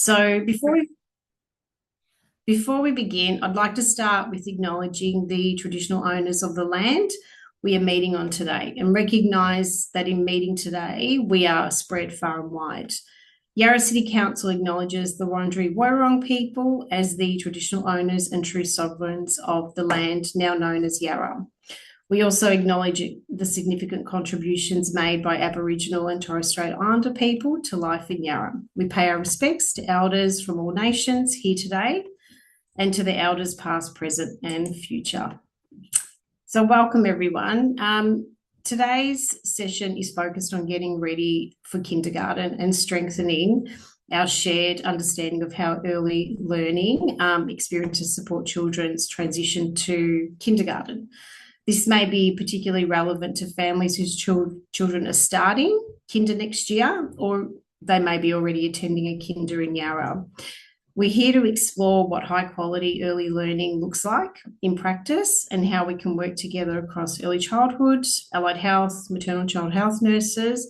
So before we begin, I'd like to start with acknowledging the traditional owners of the land we are meeting on today and recognise that in meeting today, we are spread far and wide. Yarra City Council acknowledges the Wurundjeri Woi-wurrung people as the traditional owners and true sovereigns of the land now known as Yarra. We also acknowledge the significant contributions made by Aboriginal and Torres Strait Islander people to life in Yarra. We pay our respects to elders from all nations here today and to the elders past, present and future. So welcome everyone. Today's session is focused on getting ready for kindergarten and strengthening our shared understanding of how early learning experiences support children's transition to kindergarten. This may be particularly relevant to families whose children are starting kinder next year, or they may be already attending a kinder in Yarra. We're here to explore what high quality early learning looks like in practice and how we can work together across early childhood, allied health, maternal child health nurses,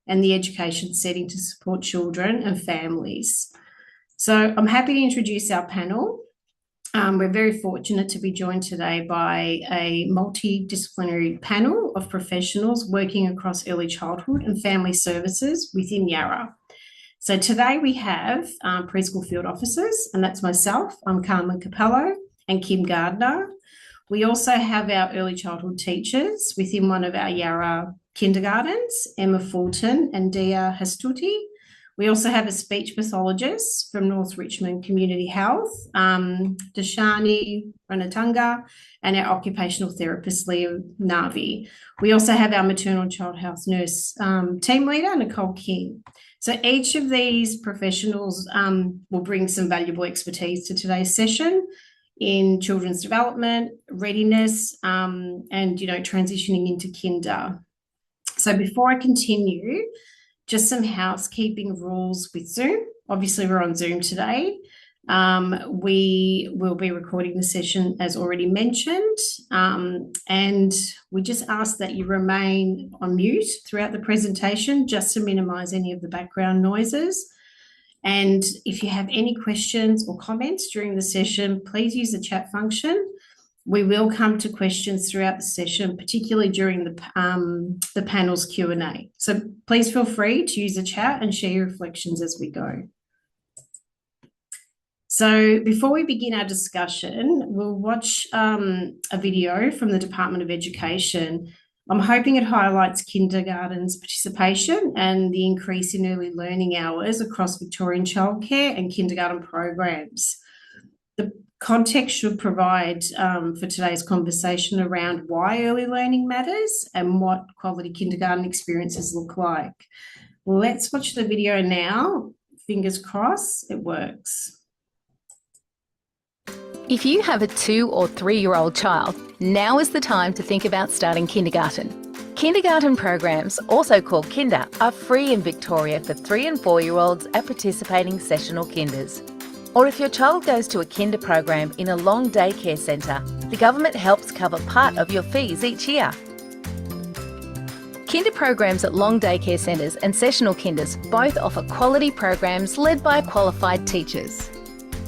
and the education setting to support children and families. So I'm happy to introduce our panel. We're very fortunate to be joined today by a multidisciplinary panel of professionals working across early childhood and family services within Yarra. So today we have preschool field officers, and that's myself. I'm Carmen Capello and Kim Gardner. We also have our early childhood teachers within one of our Yarra kindergartens, Emma Fulton and Dia Hastuti. We also have a speech pathologist from North Richmond Community Health, Dashani Ranatunga, and our occupational therapist, Leo Navi. We also have our maternal child health nurse team leader, Nicole King. So each of these professionals will bring some valuable expertise to today's session in children's development, readiness, and transitioning into kinder. So before I continue, just some housekeeping rules with Zoom. Obviously, we're on Zoom today. We will be recording the session as already mentioned, and we just ask that you remain on mute throughout the presentation just to minimise any of the background noises. And if you have any questions or comments during the session, please use the chat function. We will come to questions throughout the session, particularly during the panel's Q&A. So please feel free to use the chat and share your reflections as we go. So before we begin our discussion, we'll watch a video from the Department of Education. I'm hoping it highlights kindergarten's participation and the increase in early learning hours across Victorian childcare and kindergarten programs. The context should provide for today's conversation around why early learning matters and what quality kindergarten experiences look like. Let's watch the video now. Fingers crossed it works. If you have a 2 or 3-year-old child, now is the time to think about starting kindergarten. Kindergarten programs, also called Kinder, are free in Victoria for 3 and 4-year-olds at participating sessional kinders. Or if your child goes to a kinder program in a long daycare centre, the government helps cover part of your fees each year. Kinder programs at long daycare centres and sessional kinders both offer quality programs led by qualified teachers.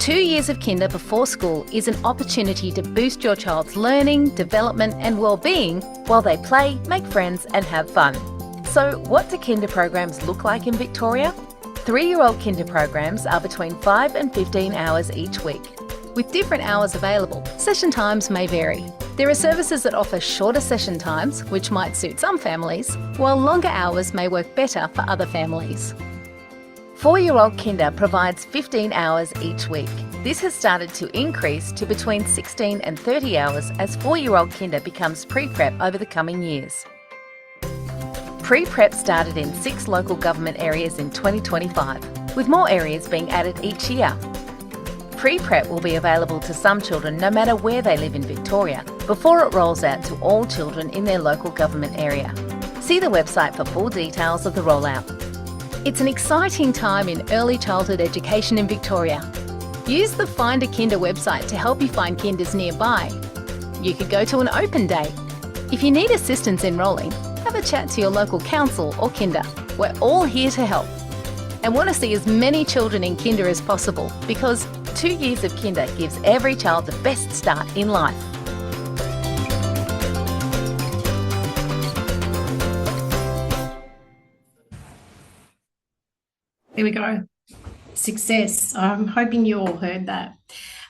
2 years of kinder before school is an opportunity to boost your child's learning, development and well-being while they play, make friends and have fun. So what do kinder programs look like in Victoria? 3-year-old kinder programs are between 5 and 15 hours each week. With different hours available, session times may vary. There are services that offer shorter session times, which might suit some families, while longer hours may work better for other families. 4-year-old kinder provides 15 hours each week. This has started to increase to between 16 and 30 hours as 4-year-old kinder becomes pre-prep over the coming years. Pre-prep started in 6 local government areas in 2025, with more areas being added each year. Pre-prep will be available to some children no matter where they live in Victoria, before it rolls out to all children in their local government area. See the website for full details of the rollout. It's an exciting time in early childhood education in Victoria. Use the Find a Kinder website to help you find kinders nearby. You could go to an open day. If you need assistance enrolling, have a chat to your local council or kinder. We're all here to help. and want to see as many children in kinder as possible, because 2 years of kinder gives every child the best start in life. There we go. Success. I'm hoping you all heard that.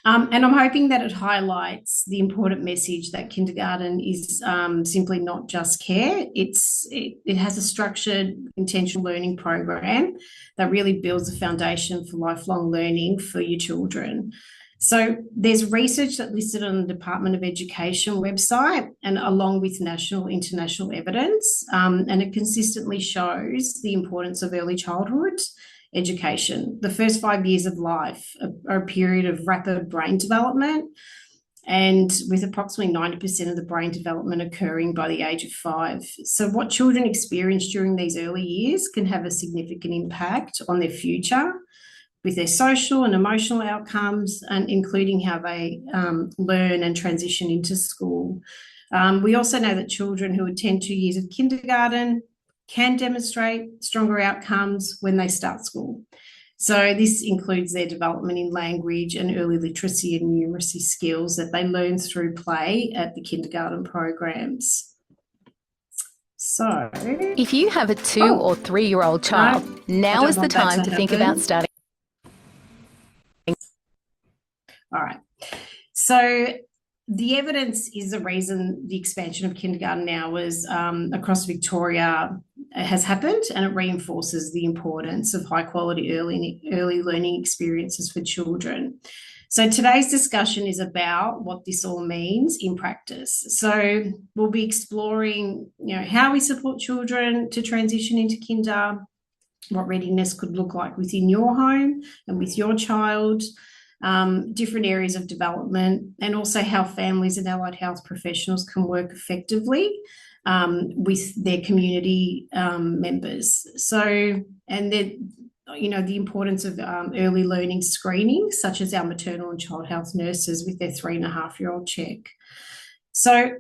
And I'm hoping that it highlights the important message that kindergarten is simply not just care. It has a structured, intentional learning program that really builds a foundation for lifelong learning for your children. So there's research that listed on the Department of Education website, and along with national, international evidence, and it consistently shows the importance of early childhood education. The first 5 years of life are a period of rapid brain development, and with approximately 90% of the brain development occurring by the age of 5. So what children experience during these early years can have a significant impact on their future, with their social and emotional outcomes, and including how they learn and transition into school. We also know that children who attend 2 years of kindergarten can demonstrate stronger outcomes when they start school. So this includes their development in language and early literacy and numeracy skills that they learn through play at the kindergarten programs. So if you have a 2 or 3-year-old child, now is the time to think about starting. All right. So the evidence is the reason the expansion of kindergarten now is across Victoria has happened, and it reinforces the importance of high quality early learning experiences for children. So today's discussion is about what this all means in practice. So we'll be exploring, how we support children to transition into kinder, what readiness could look like within your home and with your child, different areas of development, and also how families and allied health professionals can work effectively with their community members. So, and the importance of early learning screening, such as our maternal and child health nurses with their 3.5-year-old check. So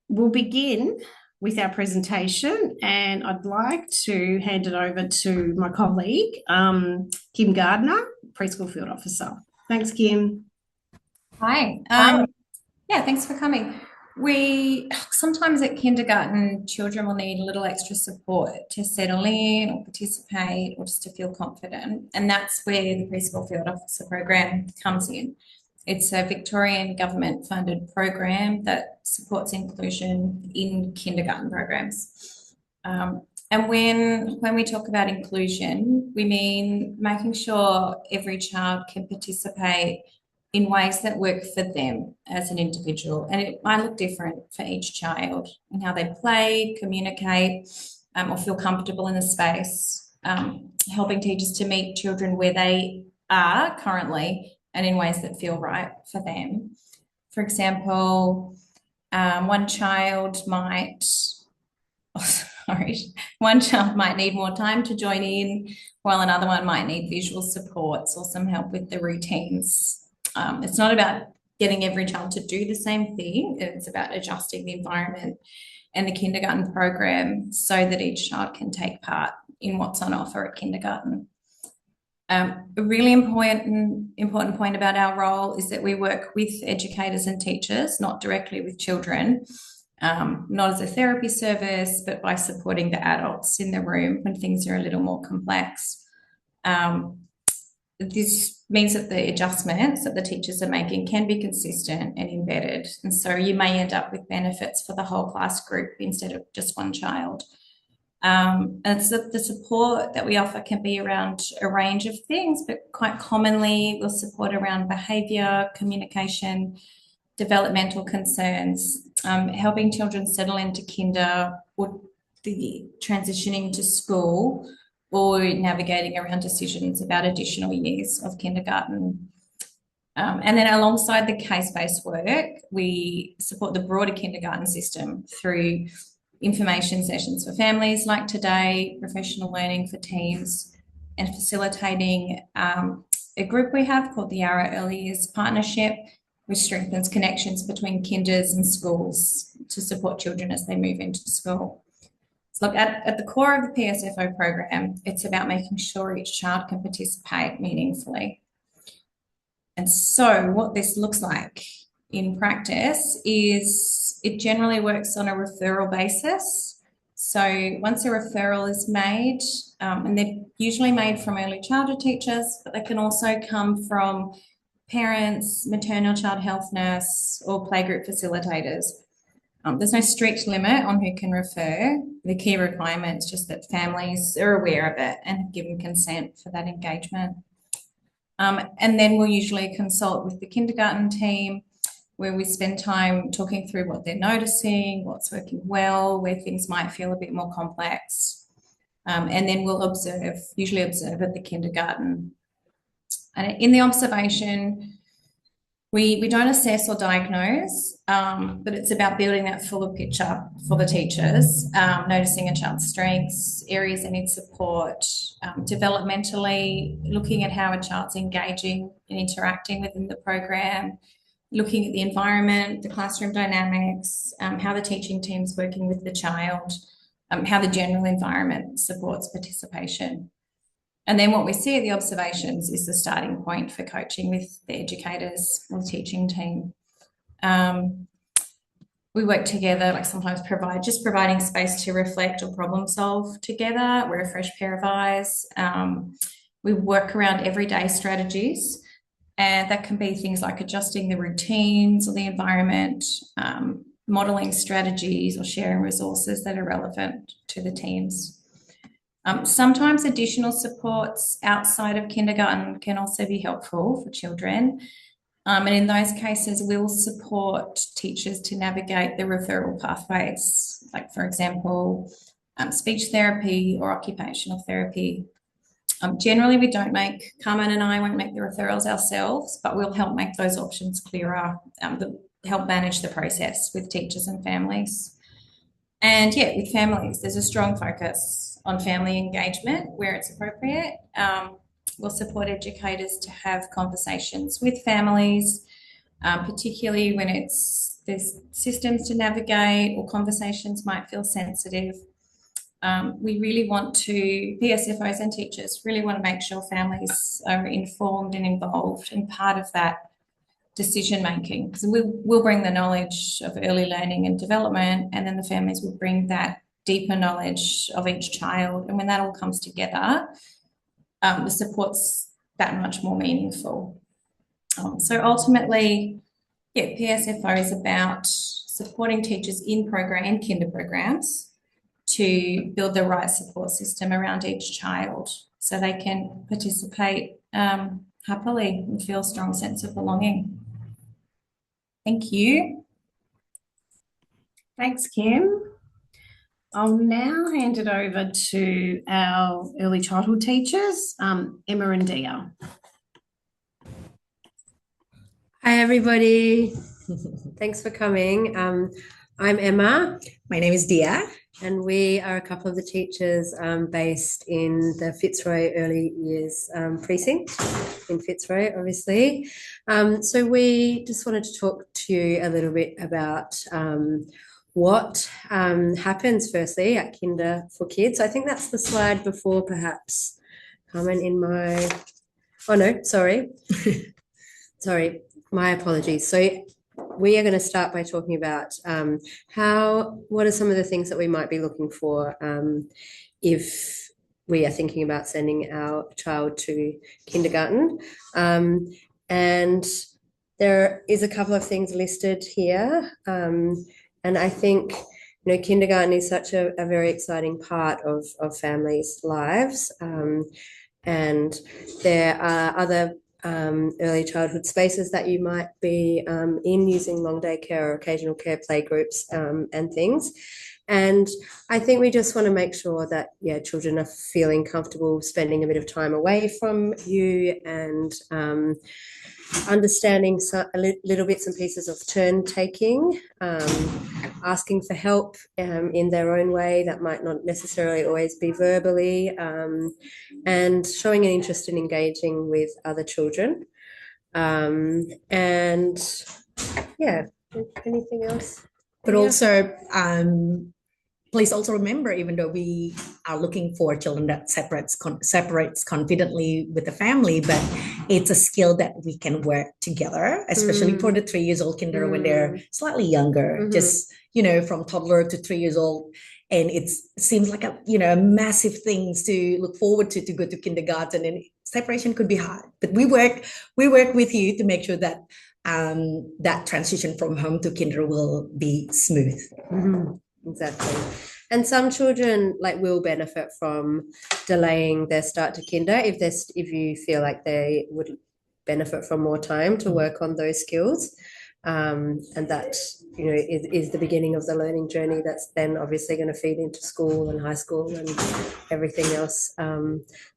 we'll begin with our presentation, and I'd like to hand it over to my colleague, Kim Gardner, Preschool Field Officer. Thanks, Kim. Hi. Thanks for coming. We sometimes at kindergarten, children will need a little extra support to settle in or participate or just to feel confident. And that's where the Preschool Field Officer program comes in. It's a Victorian government funded program that supports inclusion in kindergarten programs. And when we talk about inclusion, we mean making sure every child can participate in ways that work for them as an individual. And it might look different for each child in how they play, communicate, or feel comfortable in the space, helping teachers to meet children where they are currently and in ways that feel right for them. For example, one child might need more time to join in, while another one might need visual supports or some help with the routines. It's not about getting every child to do the same thing. It's about adjusting the environment and the kindergarten program so that each child can take part in what's on offer at kindergarten. A really important point about our role is that we work with educators and teachers, not directly with children, not as a therapy service, but by supporting the adults in the room when things are a little more complex. This means that the adjustments that the teachers are making can be consistent and embedded. And so you may end up with benefits for the whole class group instead of just one child. And so the support that we offer can be around a range of things, but quite commonly we'll support around behaviour, communication, developmental concerns, helping children settle into kinder or the transitioning to school, or navigating around decisions about additional years of kindergarten. And then alongside the case-based work, we support the broader kindergarten system through information sessions for families like today, professional learning for teams, and facilitating a group we have called the Yarra Early Years Partnership, which strengthens connections between kinders and schools to support children as they move into school. So look, at the core of the PSFO program, it's about making sure each child can participate meaningfully. And so what this looks like in practice is it generally works on a referral basis. So once a referral is made, and they're usually made from early childhood teachers, but they can also come from parents, maternal child health nurse, or playgroup facilitators. There's no strict limit on who can refer. The key requirement is just that families are aware of it and have given consent for that engagement. And then we'll usually consult with the kindergarten team, where we spend time talking through what they're noticing, what's working well, where things might feel a bit more complex. And then we'll usually observe at the kindergarten. And in the observation, we don't assess or diagnose, but it's about building that fuller picture for the teachers, noticing a child's strengths, areas they need support, developmentally, looking at how a child's engaging and interacting within the program, looking at the environment, the classroom dynamics, how the teaching team's working with the child, how the general environment supports participation. And then what we see at the observations is the starting point for coaching with the educators or the teaching team. We work together, like sometimes providing space to reflect or problem solve together. We're a fresh pair of eyes. We work around everyday strategies, and that can be things like adjusting the routines or the environment, modelling strategies, or sharing resources that are relevant to the teams. Sometimes additional supports outside of kindergarten can also be helpful for children. And in those cases, we'll support teachers to navigate the referral pathways, like, for example, speech therapy or occupational therapy. Generally, Carmen and I won't make the referrals ourselves, but we'll help make those options clearer, help manage the process with teachers and families. And yeah, with families, there's a strong focus on family engagement where it's appropriate. We'll support educators to have conversations with families, particularly when there's systems to navigate or conversations might feel sensitive. We really want to, PSFOs and teachers really want to make sure families are informed and involved and part of that decision making. So we'll bring the knowledge of early learning and development, and then the families will bring that deeper knowledge of each child. And when that all comes together, the support's that much more meaningful. So ultimately, yeah, PSFO is about supporting teachers in kinder programs to build the right support system around each child so they can participate happily and feel a strong sense of belonging. Thank you. Thanks, Kim. I'll now hand it over to our early childhood teachers, Emma and Dia. Hi, everybody. Thanks for coming. I'm Emma. My name is Dia. And we are a couple of the teachers based in the Fitzroy Early Years precinct in Fitzroy, obviously. So we just wanted to talk to you a little bit about what happens firstly at Kinder for Kids. I think that's the slide before, perhaps, Carmen, oh no, sorry. Sorry, my apologies. So we are going to start by talking about what are some of the things that we might be looking for if we are thinking about sending our child to kindergarten. And there is a couple of things listed here. And I think, kindergarten is such a very exciting part of families' lives. And there are other early childhood spaces that you might be in using long day care or occasional care play groups and things. And I think we just want to make sure that, children are feeling comfortable spending a bit of time away from you and understanding little bits and pieces of turn taking, asking for help in their own way that might not necessarily always be verbally, and showing an interest in engaging with other children. And yeah, anything else? But also please also remember, even though we are looking for children that separates confidently with the family, but it's a skill that we can work together, especially for the 3 years old kinder when they're slightly younger, just, from toddler to 3 years old. And it seems like a massive things to look forward to go to kindergarten, and separation could be hard. But we work with you to make sure that that transition from home to kinder will be smooth. Exactly. And some children will benefit from delaying their start to kinder if you feel like they would benefit from more time to work on those skills. And that is the beginning of the learning journey that's then obviously going to feed into school and high school and everything else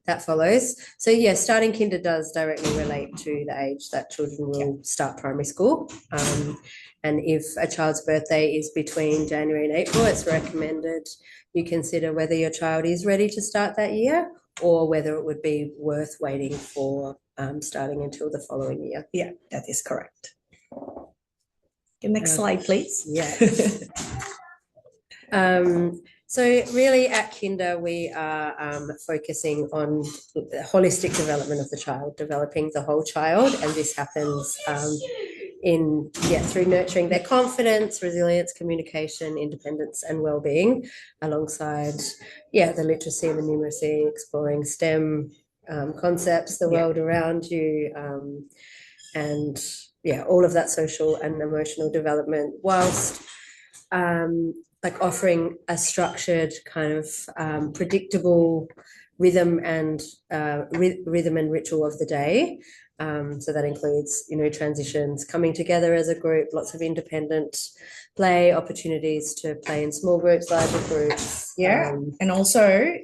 that follows. So starting kinder does directly relate to the age that children will start primary school. And if a child's birthday is between January and April, it's recommended you consider whether your child is ready to start that year or whether it would be worth waiting for starting until the following year. Yeah, that is correct. Next slide, please. So really at kinder, we are focusing on the holistic development of the child, developing the whole child. And this happens through nurturing their confidence, resilience, communication, independence, and well-being, alongside the literacy and the numeracy, exploring STEM concepts, the world around you, and all of that social and emotional development, whilst offering a structured kind of predictable rhythm and ritual of the day. So that includes, transitions, coming together as a group, lots of independent play, opportunities to play in small groups, larger groups. And also,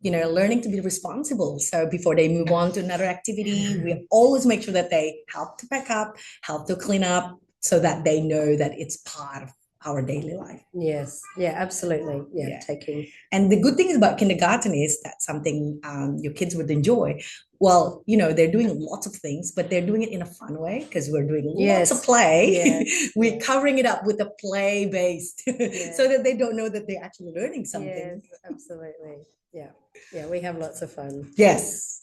learning to be responsible. So before they move on to another activity, we always make sure that they help to pack up, help to clean up, so that they know that it's part of our daily life. Yes. Yeah, absolutely. Taking. And the good thing about kindergarten is that something your kids would enjoy. Well, they're doing lots of things, but they're doing it in a fun way because we're doing lots of play. We're covering it up with a play based so that they don't know that they're actually learning something. Yes, absolutely. Yeah, we have lots of fun. Yes.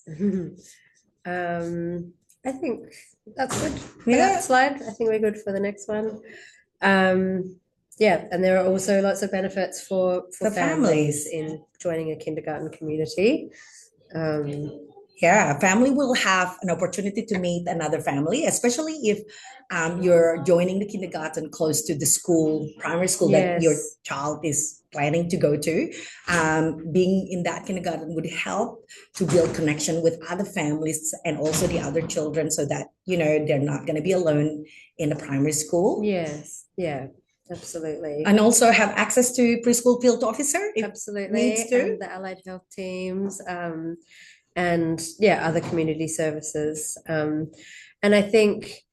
I think that's good for that slide. I think we're good for the next one. And there are also lots of benefits for families in joining a kindergarten community. A family will have an opportunity to meet another family, especially if you're joining the kindergarten close to the school, primary school that your child is planning to go to. Being in that kindergarten would help to build connection with other families and also the other children, so that they're not going to be alone in the primary school. Yes. Yeah. Absolutely. And also have access to preschool field officer if needs to. And the allied health teams, and other community services. And I think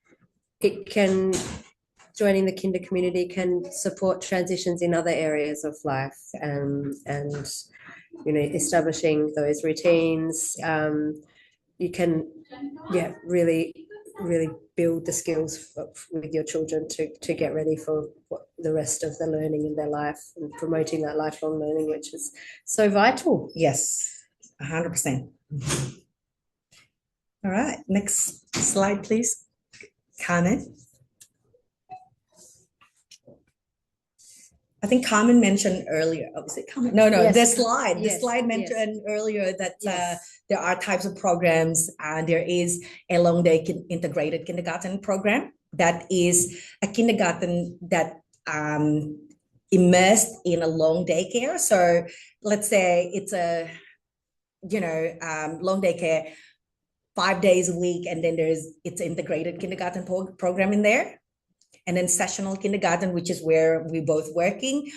joining the kinder community can support transitions in other areas of life, and establishing those routines. You can really build the skills with your children to get ready for the rest of the learning in their life, and promoting that lifelong learning, which is so vital. Yes, 100%. All right, next slide, please, Carmen. I think Carmen mentioned earlier. Oh, is it Carmen? No, this slide. This slide mentioned earlier that there are types of programs. There is a long day integrated kindergarten program that is a kindergarten that immersed in a long daycare. So let's say it's a long daycare 5 days a week, and then it's an integrated kindergarten program in there. And then sessional kindergarten, which is where we're both working.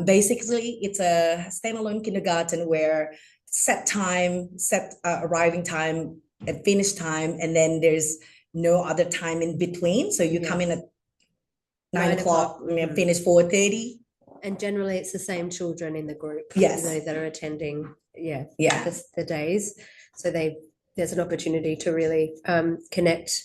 Basically, it's a standalone kindergarten where set time, set arriving time and finish time, and then there's no other time in between. So you come in at 9 o'clock and finish 4:30. And generally, it's the same children in the group. Yes, that are attending. The days. So there's an opportunity to really connect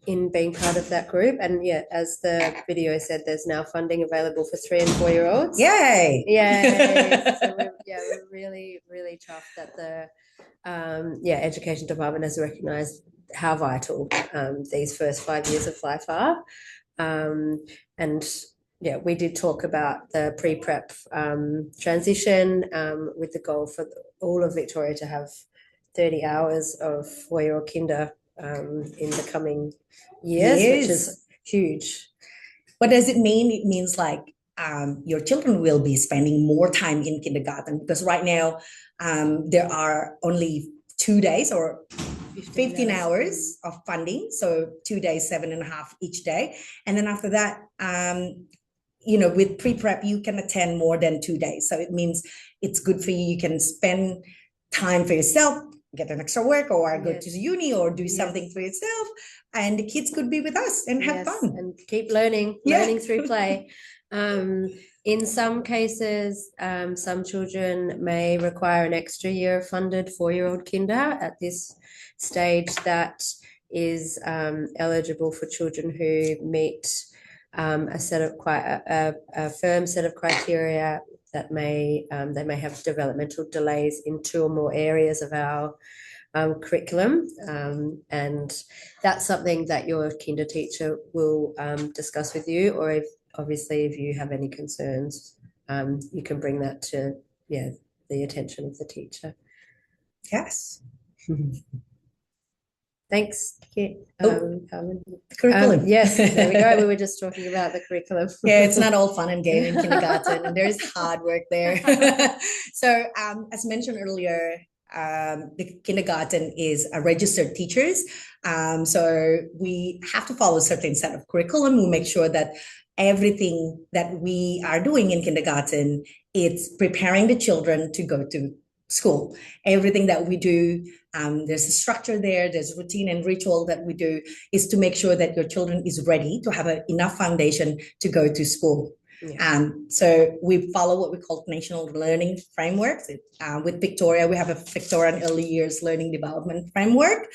in being part of that group. And yeah, as the video said, there's now funding available for 3 and 4 year olds. Yay! Yay! So we're really, really chuffed that the education department has recognised how vital these first 5 years of life are. And yeah, we did talk about the pre-prep transition with the goal for all of Victoria to have 30 hours of 4-year-old kinder in the coming years, which is huge. What does it mean? It means like your children will be spending more time in kindergarten, because right now there are only 2 days or 15 hours of funding. So 2 days, 7.5 each day. And then after that, with pre-prep, you can attend more than 2 days. So it means it's good for you. You can spend time for yourself, get an extra work, or go to uni, or do something for yourself. And the kids could be with us and have fun. And keep learning through play. In some cases, some children may require an extra year of funded 4-year-old kinder at this stage. That is eligible for children who meet a set of a firm set of criteria that they may have developmental delays in 2 or more areas of our curriculum, and that's something that your kinder teacher will discuss with you, or if you have any concerns, you can bring that to the attention of the teacher. Yes. Thanks, Kit. Curriculum. Yes, there we go. We were just talking about the curriculum. Yeah, it's not all fun and game in kindergarten, and there is hard work there. So, as mentioned earlier, the kindergarten is a registered teachers. So we have to follow a certain set of curriculum. We make sure that everything that we are doing in kindergarten, it's preparing the children to go to school. Everything that we do, there's a structure there, there's routine and ritual that we do, is to make sure that your children is ready to have enough foundation to go to school. Yeah. So we follow what we call national learning frameworks. With Victoria, we have a Victorian Early Years Learning Development Framework.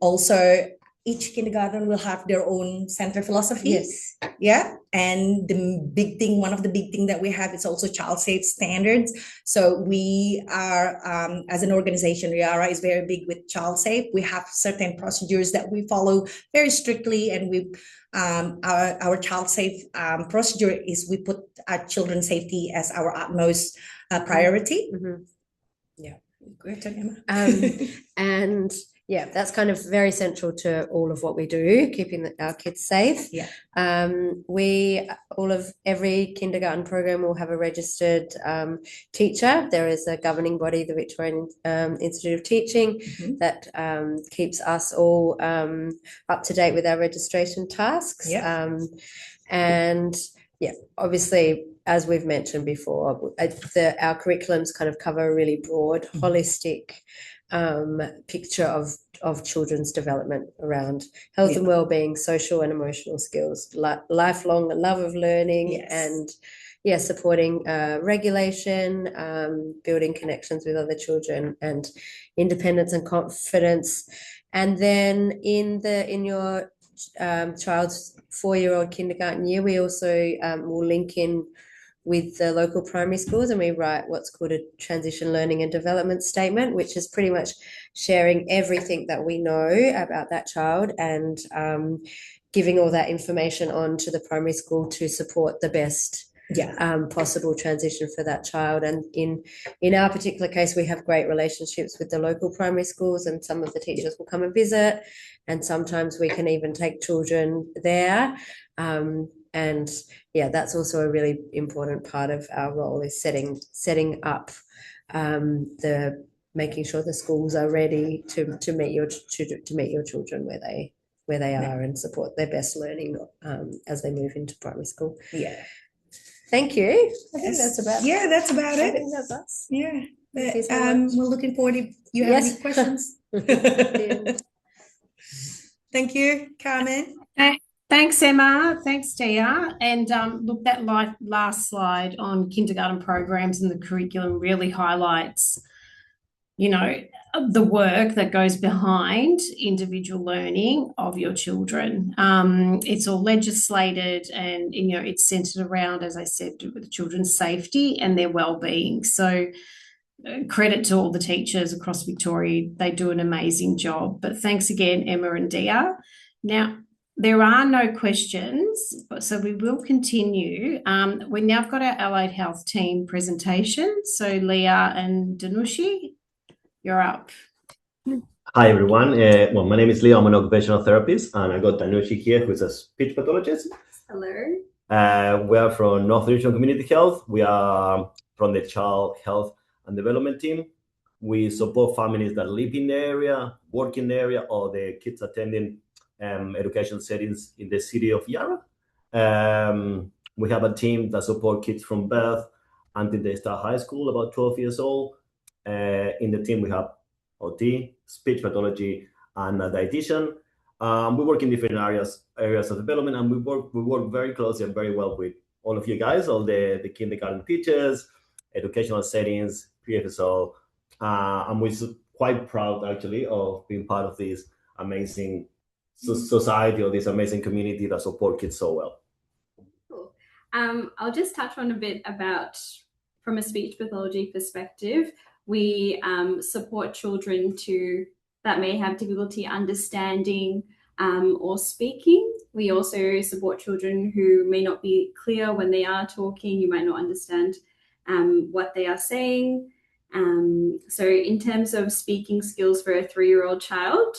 Also, each kindergarten will have their own center philosophy. Yes. Yeah. And one of the big thing that we have is also child safe standards. So we are, as an organization, RIARA is very big with child safe. We have certain procedures that we follow very strictly, and our child safe procedure is we put our children's safety as our utmost priority. Mm-hmm. Yeah. Great, Emma. And yeah, that's kind of very central to all of what we do, keeping our kids safe. Yeah. Every kindergarten program will have a registered teacher. There is a governing body, the Victorian Institute of Teaching, that keeps us all up to date with our registration tasks. Yeah. And yeah, obviously, as we've mentioned before, our curriculums kind of cover a really broad, holistic picture of children's development around health and well-being, social and emotional skills, lifelong love of learning, and supporting regulation, building connections with other children, and independence and confidence. And then in your child's 4-year-old kindergarten year, we also will link in with the local primary schools, and we write what's called a transition learning and development statement, which is pretty much sharing everything that we know about that child and giving all that information on to the primary school to support the best possible transition for that child. And in our particular case, we have great relationships with the local primary schools, and some of the teachers will come and visit, and sometimes we can even take children there. And yeah, that's also a really important part of our role, is setting up making sure the schools are ready to meet your children where they are, and support their best learning as they move into primary school. Yeah. Thank you. I think that's about it. Yeah, that's about it. I think that's us. Yeah. Thank you so much. We're looking forward if you have any questions. Thank you, Carmen. Thanks, Emma. Thanks, Tia. And look, that last slide on kindergarten programs and the curriculum really highlights you know, the work that goes behind individual learning of your children. It's all legislated, and it's centered around, as I said, the children's safety and their well-being. So credit to all the teachers across Victoria. They do an amazing job. But thanks again, Emma and Dia. Now, there are no questions, so we will continue. We now have got our allied health team presentation. So Leah and Danushi, you're up. Hi, everyone. Well, my name is Leo. I'm an occupational therapist, and I got Danushi here, who's a speech pathologist. Hello. We are from North Region Community Health. We are from the Child Health and Development team. We support families that live in the area, work in the area, or the kids attending education settings in the city of Yarra. We have a team that support kids from birth until they start high school, about 12 years old. In the team, we have OT, speech pathology, and a dietitian. We work in different areas of development, and we work very closely and very well with all of you guys, all the kindergarten teachers, educational settings, PFSO, and we're quite proud actually of being part of this amazing society, or this amazing community that support kids so well. Cool. I'll just touch on a bit about, from a speech pathology perspective, we support children that may have difficulty understanding or speaking. We also support children who may not be clear when they are talking. You might not understand what they are saying. So in terms of speaking skills for a 3-year-old child,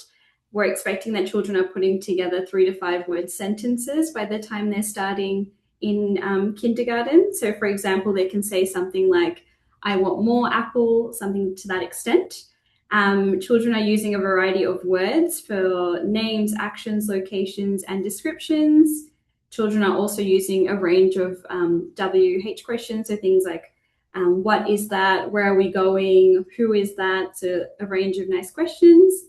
we're expecting that children are putting together 3 to 5 word sentences by the time they're starting in kindergarten. So for example, they can say something like, I want more apple, something to that extent. Children are using a variety of words for names, actions, locations, and descriptions. Children are also using a range of WH questions, so things like, what is that? Where are we going? Who is that? So a range of nice questions.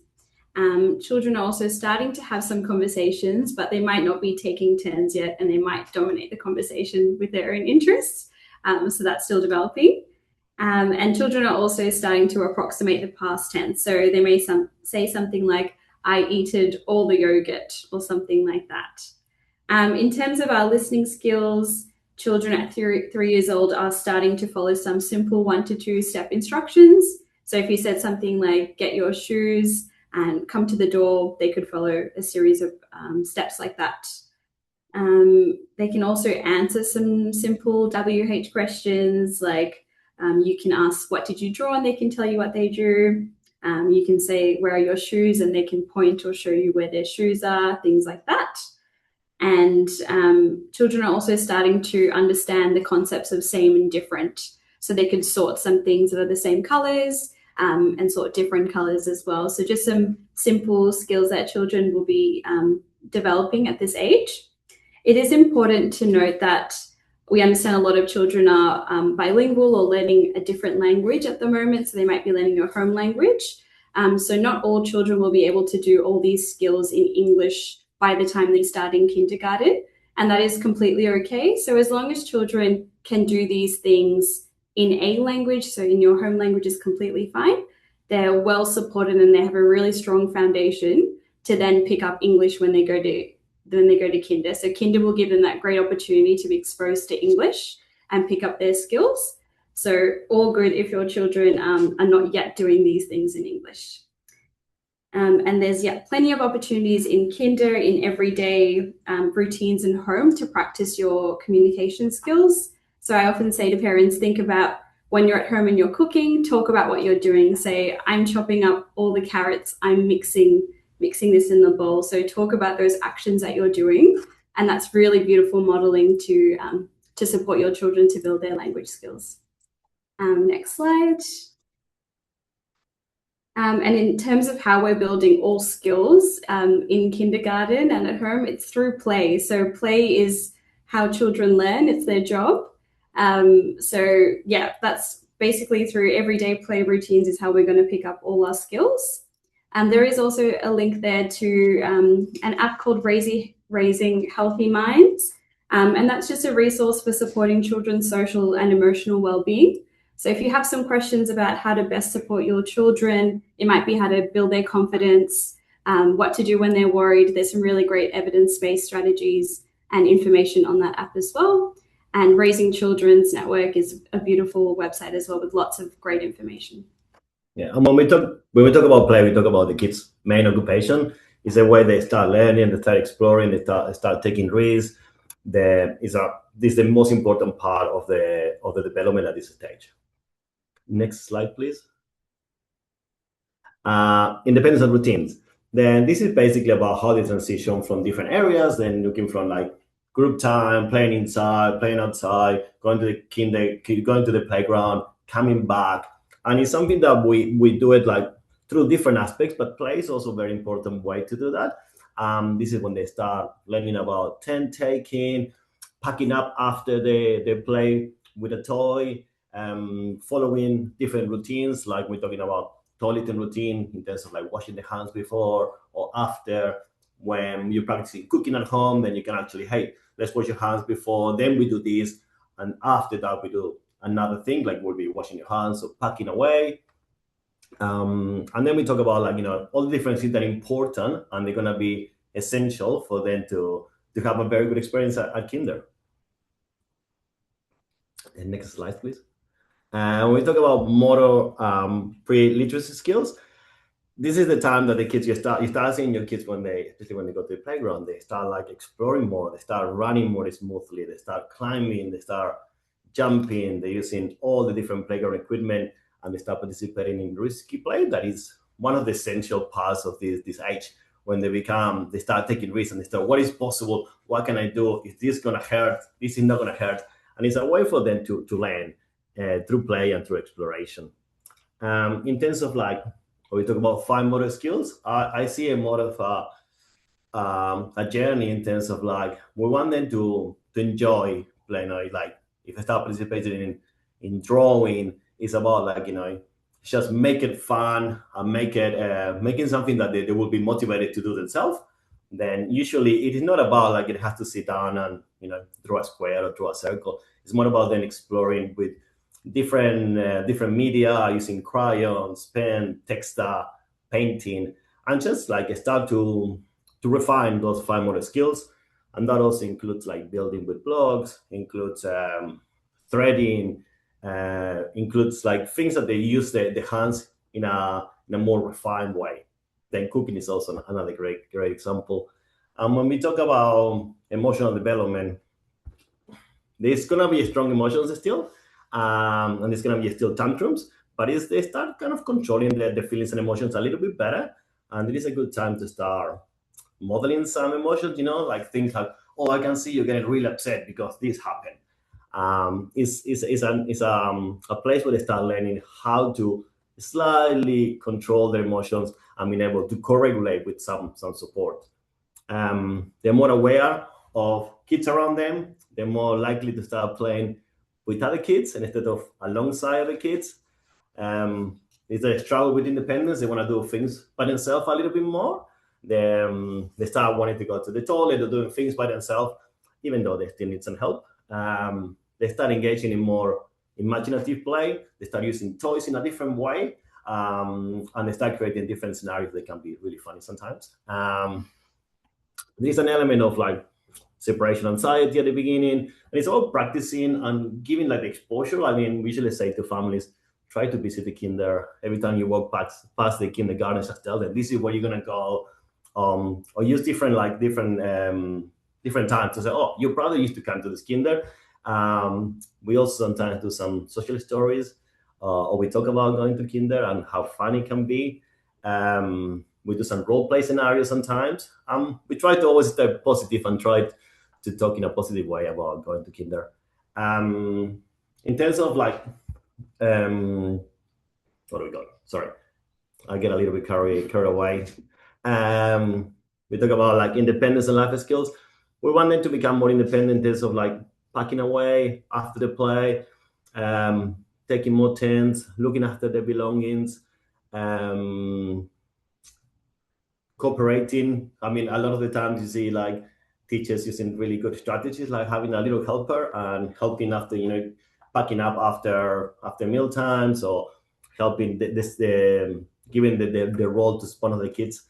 Children are also starting to have some conversations, but they might not be taking turns yet, and they might dominate the conversation with their own interests. So that's still developing. And children are also starting to approximate the past tense. So they may say something like, I eated all the yogurt, or something like that. In terms of our listening skills, children at 3 years old are starting to follow some simple 1 to 2 step instructions. So if you said something like, get your shoes and come to the door, they could follow a series of steps like that. They can also answer some simple WH questions, like, you can ask, what did you draw? And they can tell you what they drew. You can say, where are your shoes? And they can point or show you where their shoes are, things like that. And children are also starting to understand the concepts of same and different. So they can sort some things that are the same colors and sort different colors as well. So just some simple skills that children will be developing at this age. It is important to note that we understand a lot of children are bilingual or learning a different language at the moment, so they might be learning their home language. So not all children will be able to do all these skills in English by the time they start in kindergarten, and that is completely okay. So as long as children can do these things in a language, so in your home language is completely fine, they're well supported and they have a really strong foundation to then pick up English when they go to kinder. So kinder will give them that great opportunity to be exposed to English and pick up their skills. So all good if your children are not yet doing these things in English. And there's plenty of opportunities in kinder, in everyday routines and home to practice your communication skills. So I often say to parents, think about when you're at home and you're cooking, talk about what you're doing. Say, I'm chopping up all the carrots, I'm mixing this in the bowl. So talk about those actions that you're doing. And that's really beautiful modeling to support your children to build their language skills. Next slide. And in terms of how we're building all skills in kindergarten and at home, it's through play. So play is how children learn, it's their job. So yeah, that's basically through everyday play routines is how we're going to pick up all our skills. There is also a link there to an app called Raising Healthy Minds. And that's just a resource for supporting children's social and emotional well-being. So if you have some questions about how to best support your children, it might be how to build their confidence, what to do when they're worried. There's some really great evidence-based strategies and information on that app as well. And Raising Children's Network is a beautiful website as well with lots of great information. Yeah, and when we talk about play, we talk about the kids' main occupation. It's a way they start learning, they start exploring, they start taking risks. This is the most important part of the development at this stage. Next slide, please. Independence and routines. Then this is basically about how they transition from different areas, then looking from like group time, playing inside, playing outside, going to the playground, coming back. And it's something that we do it like through different aspects, but play is also a very important way to do that. This is when they start learning about tent taking, packing up after they play with a toy, following different routines, like we're talking about toileting routine in terms of like washing the hands before or after. When you're practicing cooking at home, then you can actually, hey, let's wash your hands before, then we do this. And after that, we do another thing, like we'll be washing your hands or packing away. And then we talk about like, all the different things that are important and they're going to be essential for them to have a very good experience at kinder. And next slide, please. When we talk about motor pre-literacy skills, this is the time that the kids, you start seeing your kids especially when they go to the playground, they start like exploring more, they start running more smoothly, they start climbing, they start jumping, they're using all the different playground equipment, and they start participating in risky play. That is one of the essential parts of this age, when they start taking risks and they start, what is possible? What can I do? Is this gonna hurt? This is not gonna hurt. And it's a way for them to learn through play and through exploration. In terms of like, when we talk about fine motor skills, I see a more of a journey in terms of like, we want them to enjoy playing. Like if they start participating in drawing, it's about like, just make it fun and making something that they will be motivated to do themselves. Then usually it is not about like it has to sit down and draw a square or draw a circle. It's more about them exploring with different media, using crayons, pen, texta, painting, and just like start to refine those fine motor skills. And that also includes like building with blocks, includes threading, includes like things that they use the hands in a more refined way. Then cooking is also another great example. And when we talk about emotional development, there's gonna be strong emotions still, and there's gonna be still tantrums, but they start kind of controlling the feelings and emotions a little bit better, and it is a good time to start modeling some emotions. Like things like, oh, I can see you're getting really upset because this happened. It's a place where they start learning how to slightly control their emotions and being able to co-regulate with some support. They're more aware of kids around them. They're more likely to start playing with other kids instead of alongside other kids. If they struggle with independence, they want to do things by themselves a little bit more. They start wanting to go to the toilet or doing things by themselves, even though they still need some help. They start engaging in more imaginative play. They start using toys in a different way, and they start creating different scenarios that can be really funny sometimes. There's an element of like separation anxiety at the beginning, and it's all practicing and giving like exposure. I mean, we usually say to families, try to visit the kinder every time you walk past the kindergarten. Just tell them this is where you're gonna go, or use different times to say, oh, your brother used to come to this kinder. We also sometimes do some social stories, or we talk about going to kinder and how fun it can be. We do some role play scenarios sometimes. We try to always stay positive and try to talk in a positive way about going to kinder. In terms of like, what do we got? Sorry, I get a little bit carried away. We talk about like independence and life skills. We want them to become more independent in terms of like packing away after the play, taking more turns, looking after their belongings, cooperating. I mean, a lot of the times you see like teachers using really good strategies, like having a little helper and helping after, packing up after meal times, or helping giving the role to one of the kids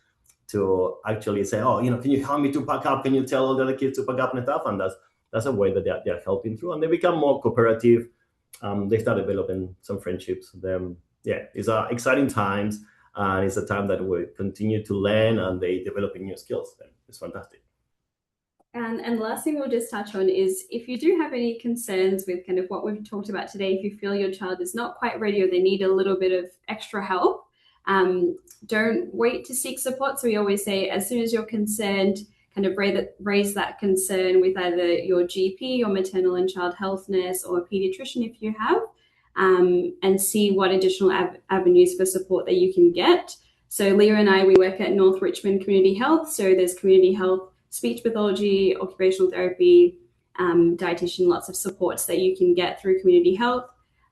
to actually say, oh, can you help me to pack up? Can you tell all the other kids to pack up and stuff? And that's a way that they're helping through, and they become more cooperative. They start developing some friendships. It's exciting times, and it's a time that we continue to learn, and they developing new skills. And it's fantastic. And the last thing we'll just touch on is, if you do have any concerns with kind of what we've talked about today, if you feel your child is not quite ready or they need a little bit of extra help, don't wait to seek support. So we always say, as soon as you're concerned, kind of raise that concern with either your GP or maternal and child health nurse, or a pediatrician if you have, and see what additional avenues for support that you can get. So Leah and I, we work at North Richmond Community Health. So there's community health, speech pathology, occupational therapy, dietitian, lots of supports that you can get through community health.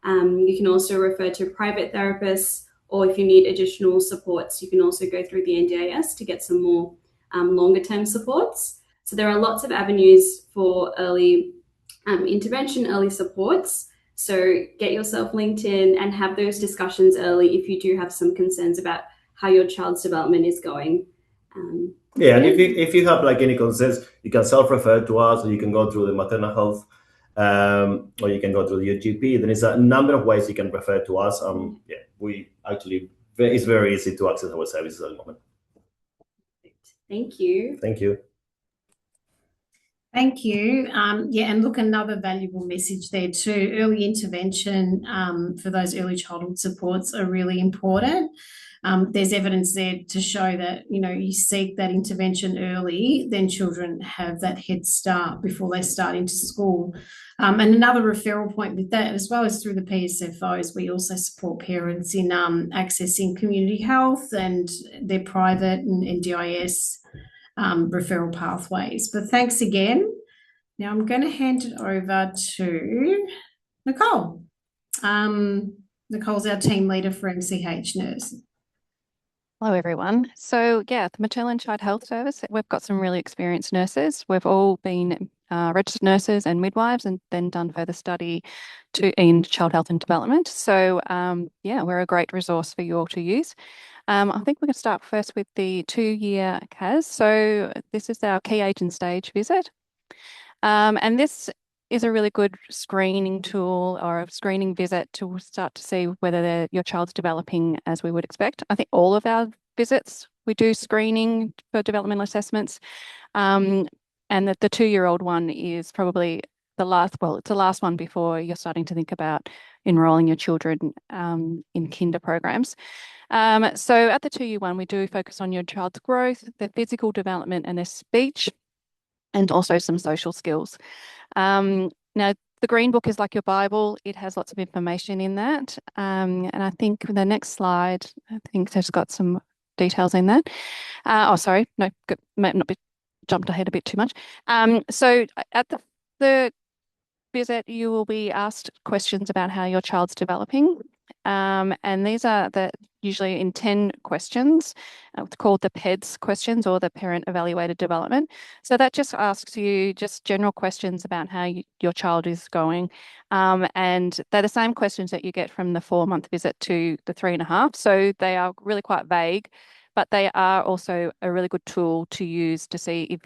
You can also refer to private therapists, or if you need additional supports, you can also go through the NDIS to get some more longer term supports. So there are lots of avenues for early intervention, early supports. So get yourself linked in and have those discussions early if you do have some concerns about how your child's development is going. And if you have like any concerns, you can self-refer to us, or you can go through the maternal health, or you can go through your GP. There is a number of ways you can refer to us. It's very easy to access our services at the moment. Thank you. Thank you. Thank you. And look, another valuable message there too. Early intervention for those early childhood supports are really important. There's evidence there to show that, you seek that intervention early, then children have that head start before they start into school. And another referral point with that, as well as through the PSFOs, we also support parents in accessing community health and their private and NDIS referral pathways. But thanks again. Now I'm going to hand it over to Nicole. Nicole's our team leader for MCH Nurse. Hello, everyone. So, the Maternal and Child Health Service, we've got some really experienced nurses. We've all been registered nurses and midwives, and then done further study in child health and development. So, we're a great resource for you all to use. I think we're going to start first with the 2-year CAS. So this is our key age and stage visit. And this is a really good screening tool, or a screening visit, to start to see whether your child's developing as we would expect. I think all of our visits, we do screening for developmental assessments. And the 2-year-old one is probably it's the last one before you're starting to think about enrolling your children in kinder programs. So at the 2-year one, we do focus on your child's growth, their physical development and their speech, and also some social skills. Now, the Green Book is like your Bible. It has lots of information in that. And I think the next slide, I think there's got some details in that. Might not be jumped ahead a bit too much. So at the visit, you will be asked questions about how your child's developing. And these are usually in 10 questions. It's called the PEDS questions, or the Parent Evaluated Development. So that just asks you just general questions about how your child is going. And they're the same questions that you get from the 4-month visit to the 3.5. So they are really quite vague, but they are also a really good tool to use to see if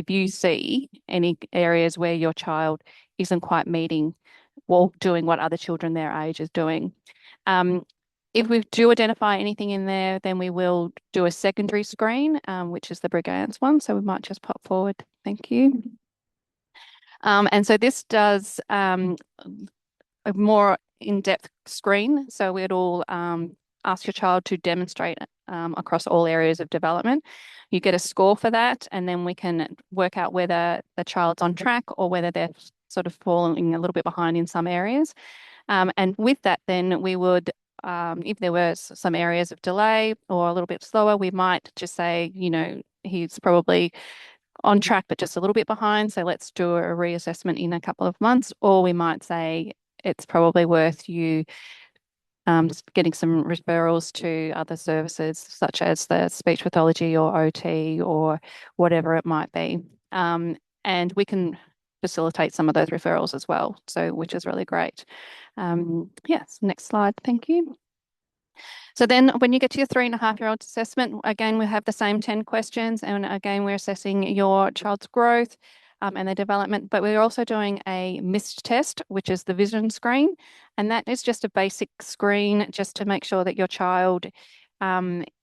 you see any areas where your child isn't quite meeting or doing what other children their age is doing. If we do identify anything in there, then we will do a secondary screen, which is the Brigance one. So we might just pop forward. Thank you. And so this does a more in-depth screen. So we'll ask your child to demonstrate across all areas of development. You get a score for that, and then we can work out whether the child's on track or whether they're sort of falling a little bit behind in some areas. And with that, then we would, if there were some areas of delay or a little bit slower, we might just say, he's probably on track, but just a little bit behind. So let's do a reassessment in a couple of months. Or we might say it's probably worth you getting some referrals to other services, such as the speech pathology or OT or whatever it might be. And we can facilitate some of those referrals as well. So, which is really great. Yes, next slide. Thank you. So then when you get to your 3.5-year-old assessment, again, we have the same 10 questions. And again, we're assessing your child's growth and their development, but we're also doing a MIST test, which is the vision screen. And that is just a basic screen just to make sure that your child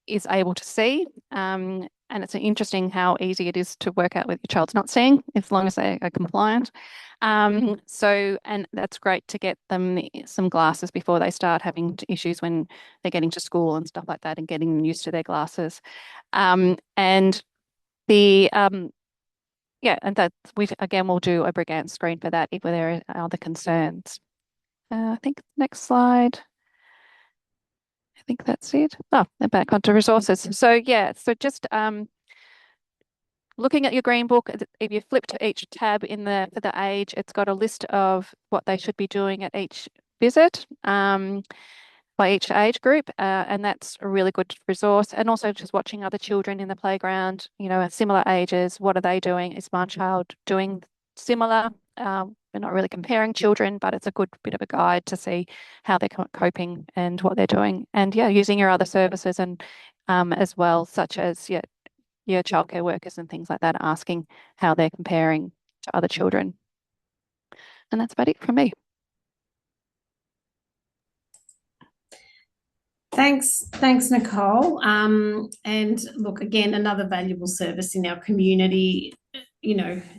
is able to see. And it's interesting how easy it is to work out with your child's not seeing, as long as they are compliant. And that's great to get them some glasses before they start having issues when they're getting to school and stuff like that, and getting them used to their glasses. And that we'll do a Brigance screen for that if there are other concerns. I think next slide. I think that's it. Oh, they're back onto resources. So just looking at your green book, if you flip to each tab for the age, it's got a list of what they should be doing at each visit by each age group, and that's a really good resource. And also just watching other children in the playground, at similar ages, what are they doing? Is my child doing similar? We're not really comparing children, but it's a good bit of a guide to see how they're coping and what they're doing. And using your other services and as well, such as your childcare workers and things like that, asking how they're comparing to other children. And that's about it from me. Thanks, Nicole. And look, again, another valuable service in our community.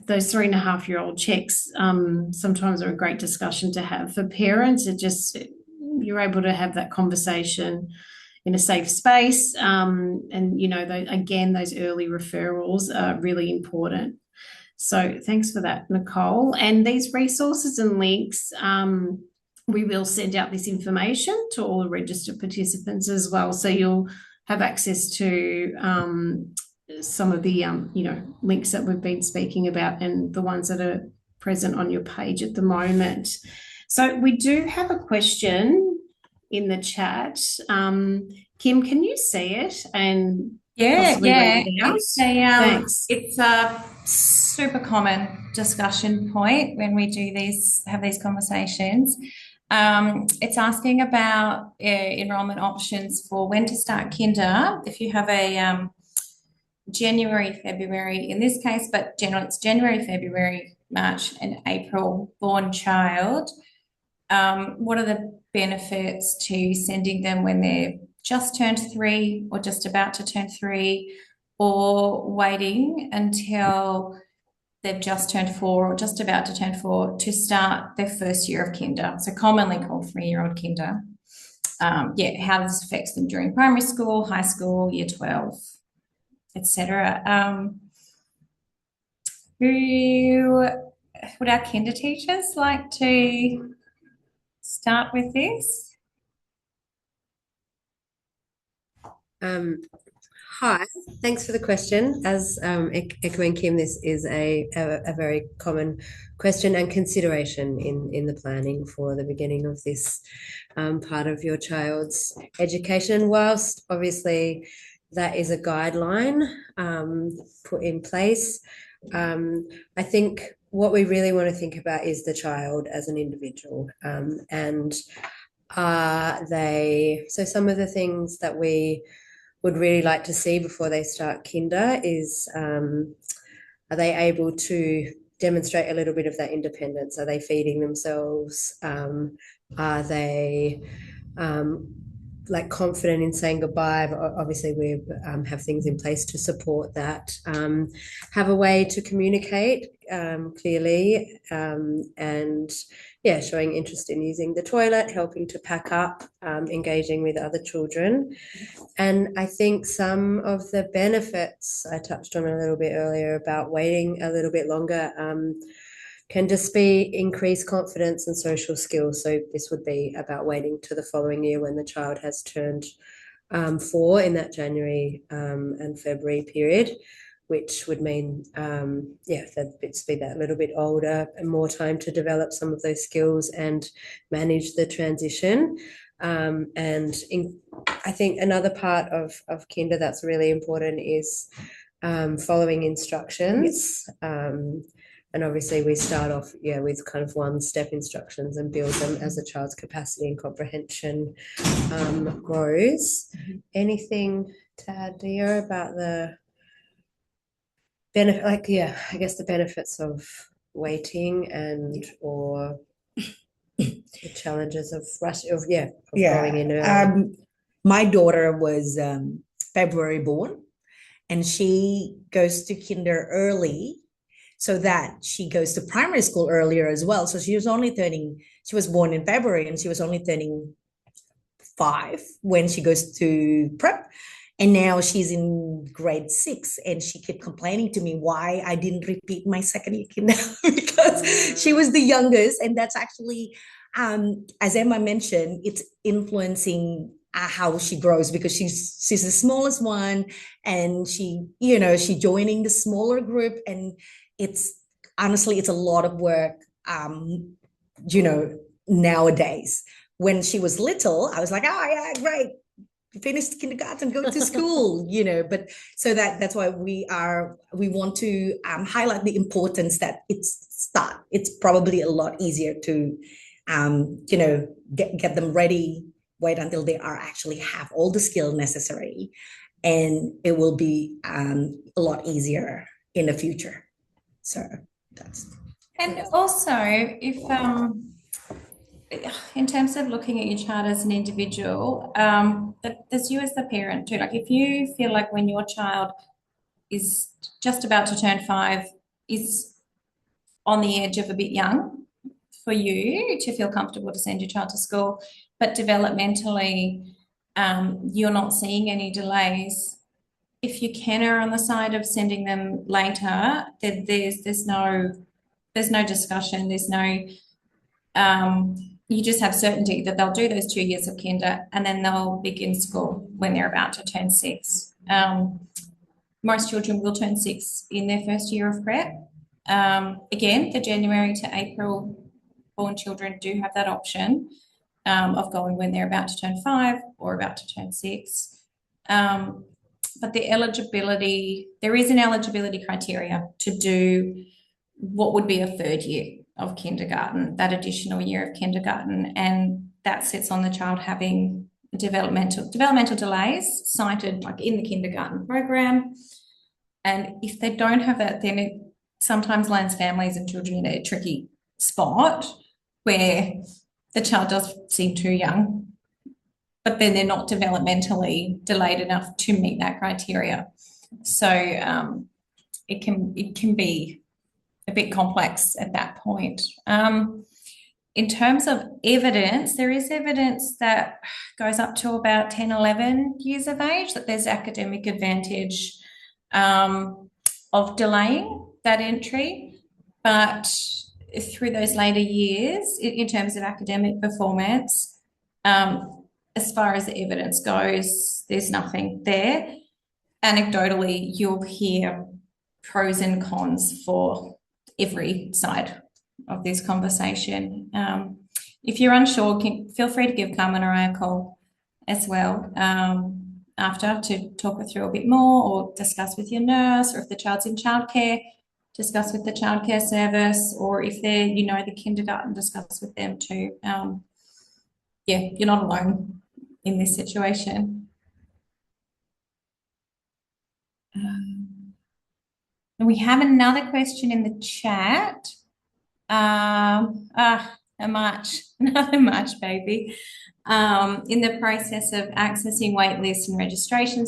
Those 3.5-year-old checks sometimes are a great discussion to have for parents. You're able to have that conversation in a safe space. And those early referrals are really important. So thanks for that, Nicole. And these resources and links, we will send out this information to all the registered participants as well. So you'll have access to some of the links that we've been speaking about, and the ones that are present on your page at the moment. So we do have a question in the chat. Kim, can you see it and possibly read it out? Thanks. It's a super common discussion point when we have these conversations. It's asking about enrolment options for when to start kinder. If you have a January, February in this case, but generally it's January, February, March and April born child, what are the benefits to sending them when they're just turned 3 or just about to turn 3, or waiting until they've just turned 4 or just about to turn 4 to start their first year of kinder, so commonly called 3-year-old kinder? How this affects them during primary school, high school, year 12, etc. Who would our kinder teachers like to start with this? Hi, thanks for the question. As echoing Kim, this is a very common question and consideration in the planning for the beginning of this part of your child's education. Whilst obviously that is a guideline put in place, I think what we really want to think about is the child as an individual, and so some of the things that we would really like to see before they start kinder is, are they able to demonstrate a little bit of that independence? Are they feeding themselves? Are they confident in saying goodbye? But obviously we have things in place to support that. Have a way to communicate clearly, and showing interest in using the toilet, helping to pack up, engaging with other children. And I think some of the benefits I touched on a little bit earlier about waiting a little bit longer can just be increased confidence and social skills. So this would be about waiting to the following year when the child has turned 4 in that January and February period, which would mean, they'd be that little bit older and more time to develop some of those skills and manage the transition. I think another part of kinder that's really important is following instructions. And obviously we start off, with kind of one-step instructions and build them as a child's capacity and comprehension grows. Anything to add, Dia, about the benefit, I guess the benefits of waiting or the challenges of going in early? My daughter was February born, and she goes to kinder early so that she goes to primary school earlier as well. So she was born in February, and she was only turning 5 when she goes to prep. And now she's in grade 6, and she kept complaining to me why I didn't repeat my second year kinder because she was the youngest. And that's actually, as Emma mentioned, it's influencing how she grows, because she's the smallest one, and she joining the smaller group, and it's honestly, it's a lot of work, nowadays. When she was little, I was like, oh yeah, great, finish kindergarten, go to school, but so that's why we want to highlight the importance that it's probably a lot easier to get them ready, wait until they actually have all the skill necessary, and it will be a lot easier in the future. So that's. And also, if in terms of looking at your child as an individual, there's you as the parent too. Like if you feel like when your child is just about to turn 5, is on the edge of a bit young for you to feel comfortable to send your child to school, but developmentally you're not seeing any delays, if you can err on the side of sending them later, then there's no discussion, there's no you just have certainty that they'll do those 2 years of kinder and then they'll begin school when they're about to turn 6. Most children will turn 6 in their first year of prep. Again, the January to April born children do have that option of going when they're about to turn 5 or about to turn 6. But the eligibility, there is an eligibility criteria to do what would be a 3rd year of kindergarten, that additional year of kindergarten, and that sits on the child having developmental delays cited like in the kindergarten program. And if they don't have that, then it sometimes lands families and children in a tricky spot where the child does seem too young, but then they're not developmentally delayed enough to meet that criteria. So it can be a bit complex at that point. In terms of evidence, there is evidence that goes up to about 10, 11 years of age that there's academic advantage of delaying that entry, but through those later years, in terms of academic performance, as far as the evidence goes, there's nothing there. Anecdotally, you'll hear pros and cons for every side of this conversation. If you're unsure, feel free to give Carmen or I a call as well after to talk it through a bit more, or discuss with your nurse, or if the child's in childcare, discuss with the childcare service, or if they're, the kindergarten, discuss with them too. You're not alone in this situation. And we have another question in the chat. Another March baby. In the process of accessing wait lists and registration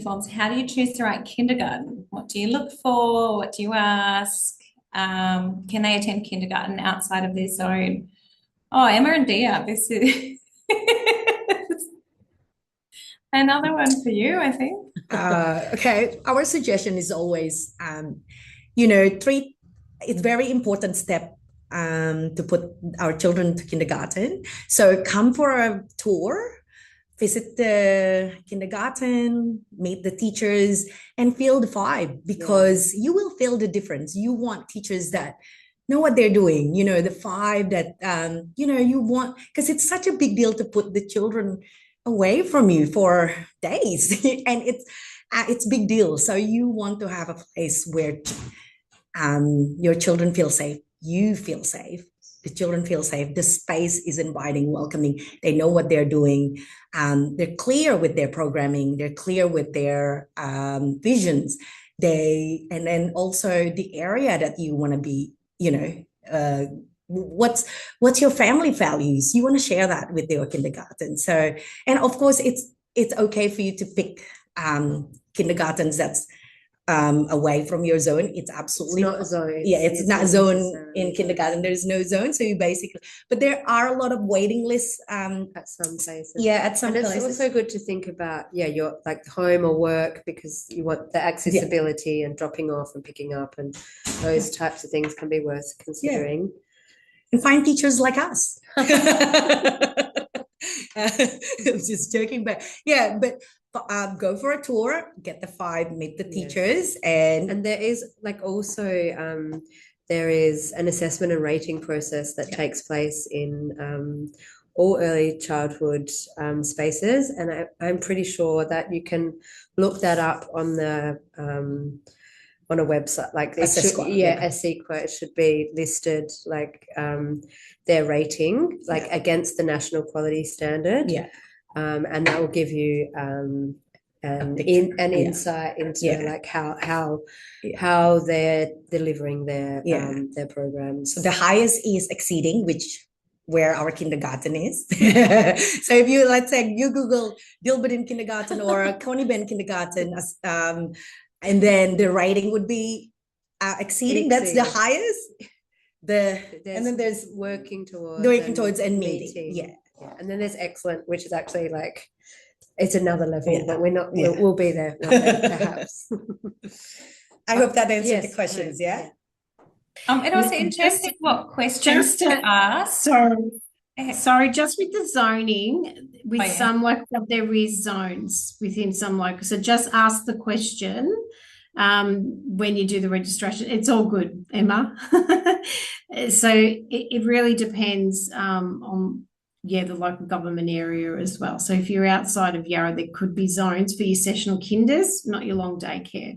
forms, how do you choose the right kindergarten? What do you look for? What do you ask? Can they attend kindergarten outside of their zone? Oh, Emma and Dia, this is another one for you, I think. Okay, our suggestion is always, it's very important step to put our children to kindergarten. So come for a tour, visit the kindergarten, meet the teachers, and feel the vibe, because you will feel the difference. You want teachers that know what they're doing, the vibe that, you want, because it's such a big deal to put the children away from you for days and it's big deal. So you want to have a place where your children feel safe, you feel safe, the children feel safe, the space is inviting, welcoming, they know what they're doing, they're clear with their programming, they're clear with their visions, and then also the area that you want to be, what's your family values, you want to share that with your kindergarten. So, and of course it's okay for you to pick kindergartens that's away from your zone. It's absolutely not a zone. It's not a zone in kindergarten. There's no zone, so you basically, but there are a lot of waiting lists at some places. At some and places. It's also good to think about your like home or work, because you want the accessibility and dropping off and picking up, and those types of things can be worth considering. And find teachers like us. I'm just joking, but go for a tour, get the vibe, meet the teachers, and there is also there is an assessment and rating process that takes place in all early childhood spaces, and I'm pretty sure that you can look that up on the on a website like SEQA. It should be listed their rating against the national quality standard. And that will give you an insight into how they're delivering their programs. So the highest is exceeding, where our kindergarten is. So if you, let's say, you Google Dilberdin Kindergarten or Coney Ben Kindergarten, and then the rating would be exceeding. That's the highest. And then there's working towards and meeting. Yeah. And then there's excellent, which is actually it's another level, but we're not. We'll be there one day, perhaps. I hope that answered the questions. And also in terms of what questions to ask. Sorry, just with the zoning, with some there is zones within some local. So just ask the question when you do the registration. It's all good, Emma. So it really depends on the local government area as well. So if you're outside of Yarra, there could be zones for your sessional kinders, not your long day care.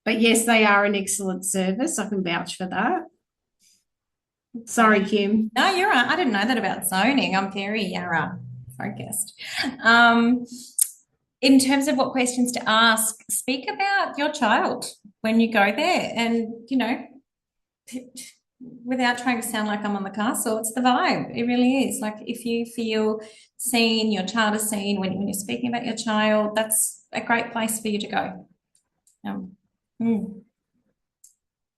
But yes, they are an excellent service. I can vouch for that. Sorry, Kim. No, you're right. I didn't know that about zoning. I'm very Yarra focused. In terms of what questions to ask, speak about your child when you go there, and without trying to sound like I'm on the castle, it's the vibe. It really is. If you feel seen, your child is seen when you're speaking about your child, that's a great place for you to go.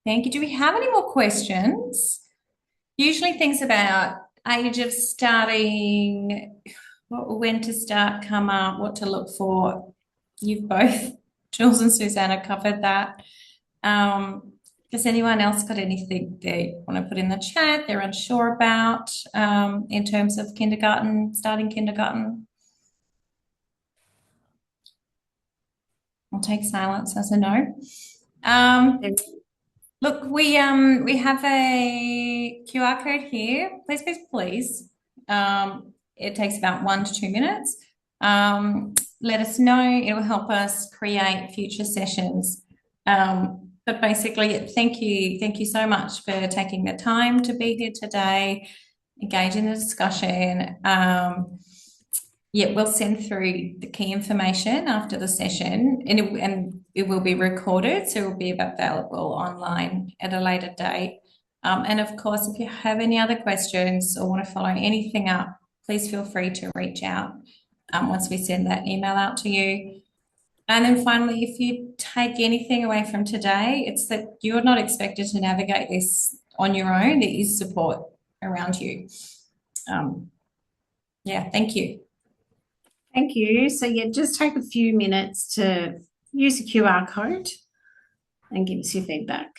Thank you. Do we have any more questions? Usually things about age of starting, when to start come up, what to look for. You've both, Jules and Susanna, covered that. Has anyone else got anything they want to put in the chat they're unsure about in terms of starting kindergarten? I'll take silence as a no. Look, we have a QR code here. Please. It takes about 1 to 2 minutes. Let us know. It will help us create future sessions. But basically, thank you so much for taking the time to be here today, engage in the discussion. We'll send through the key information after the session, and it will be recorded, so it will be available online at a later date. And of course, if you have any other questions or want to follow anything up, please feel free to reach out once we send that email out to you. And then finally, if you take anything away from today, it's that you're not expected to navigate this on your own. There is support around you. Thank you. Thank you. So just take a few minutes to use the QR code and give us your feedback.